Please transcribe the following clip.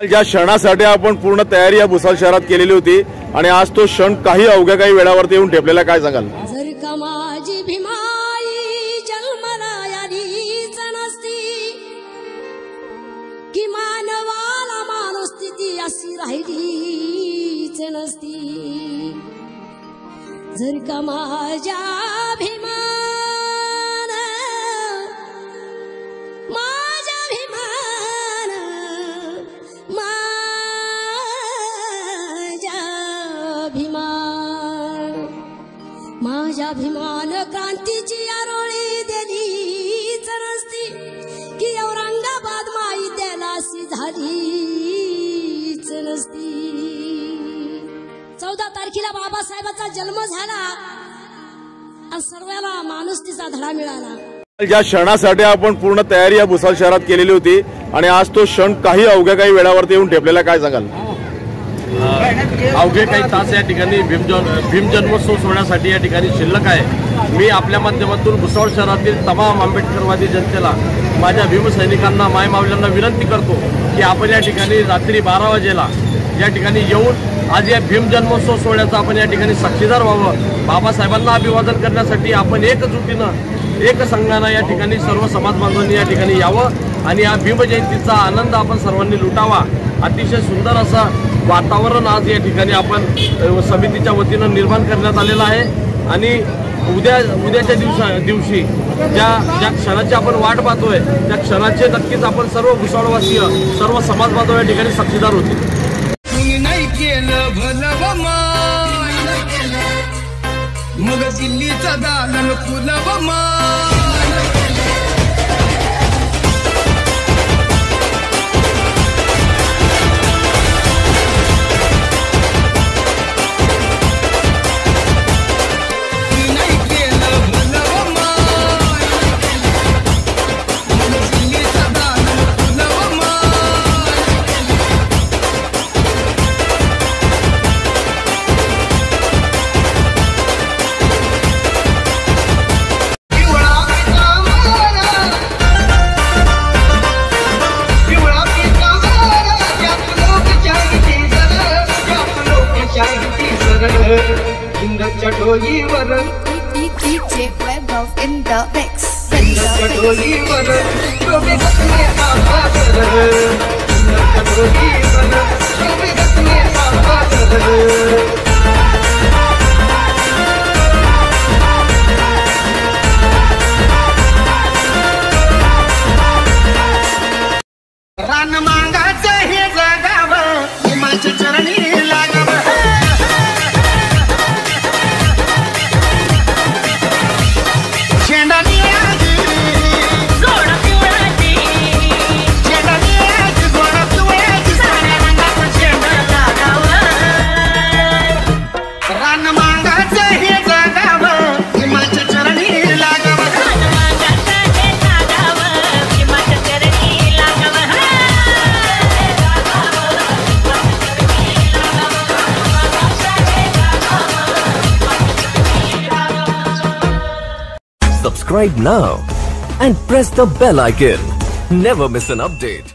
ज्या क्षणासाठी आपण पूर्ण तयारी या भुसावळ शहरात केलेली होती आणि आज तो क्षण काही अवघ्या काही वेळावरती येऊन ठेपलेला, काय सांगाल? जर का माझी भीमाई जन्मला यालीच नसती की मानवाला मानस्थिती अशी राहिलीच नसती। जर का माझ्या माझ्या भीमान क्रांतीची आरोळी दिलीच नसती की औरंगाबाद माई त्यालाशी झालीच नसती। 14 तारखेला बाबासाहेबांचा जन्म झाला आणि सर्वांना माणुसकीचा धडा मिळाला। ज्या क्षणासाठी आपण पूर्ण तयारी या भुसावळ शहरात केलेली होती आणि आज तो क्षण काही अवघ्या काही वेळावरती येऊन ठेपलेला, काय सांगाल? अवघे काही तास या ठिकाणी भीम जन्मोत्सव सोहळ्यासाठी या ठिकाणी शिल्लक आहे। मी आपल्या माध्यमातून भुसावळ शहरातील तमाम आंबेडकरवादी जनतेला, माझ्या भीमसैनिकांना, मायमावल्यांना विनंती करतो की आपण या ठिकाणी रात्री 12 वाजेला या ठिकाणी येऊन आज या भीम जन्मोत्सव सोहळ्याचा आपण या ठिकाणी साक्षीदार व्हावं। बाबासाहेबांना अभिवादन करण्यासाठी आपण एकजुटीनं, एक संघानं या ठिकाणी सर्व समाज बांधवांनी या ठिकाणी यावं आणि या भीम जयंतीचा आनंद आपण सर्वांनी लुटावा। अतिशय सुंदर असं वातावरण आज या ठिकाणी आपण समितीच्या वतीनं निर्माण करण्यात आलेलं आहे आणि उद्याच्या दिवशी ज्या क्षणाची आपण वाट पाहतोय त्या क्षणाचे नक्कीच आपण सर्व भुसावळवासीय, सर्व समाज बांधव या ठिकाणी साक्षीदार होतील। मग दिल्लीचा दालन फुलव DJ Webov in the mix. रान मांगाचं हे जगावं, हिमाच्या चरणी लागावं। Subscribe now and press the bell icon. Never miss an update.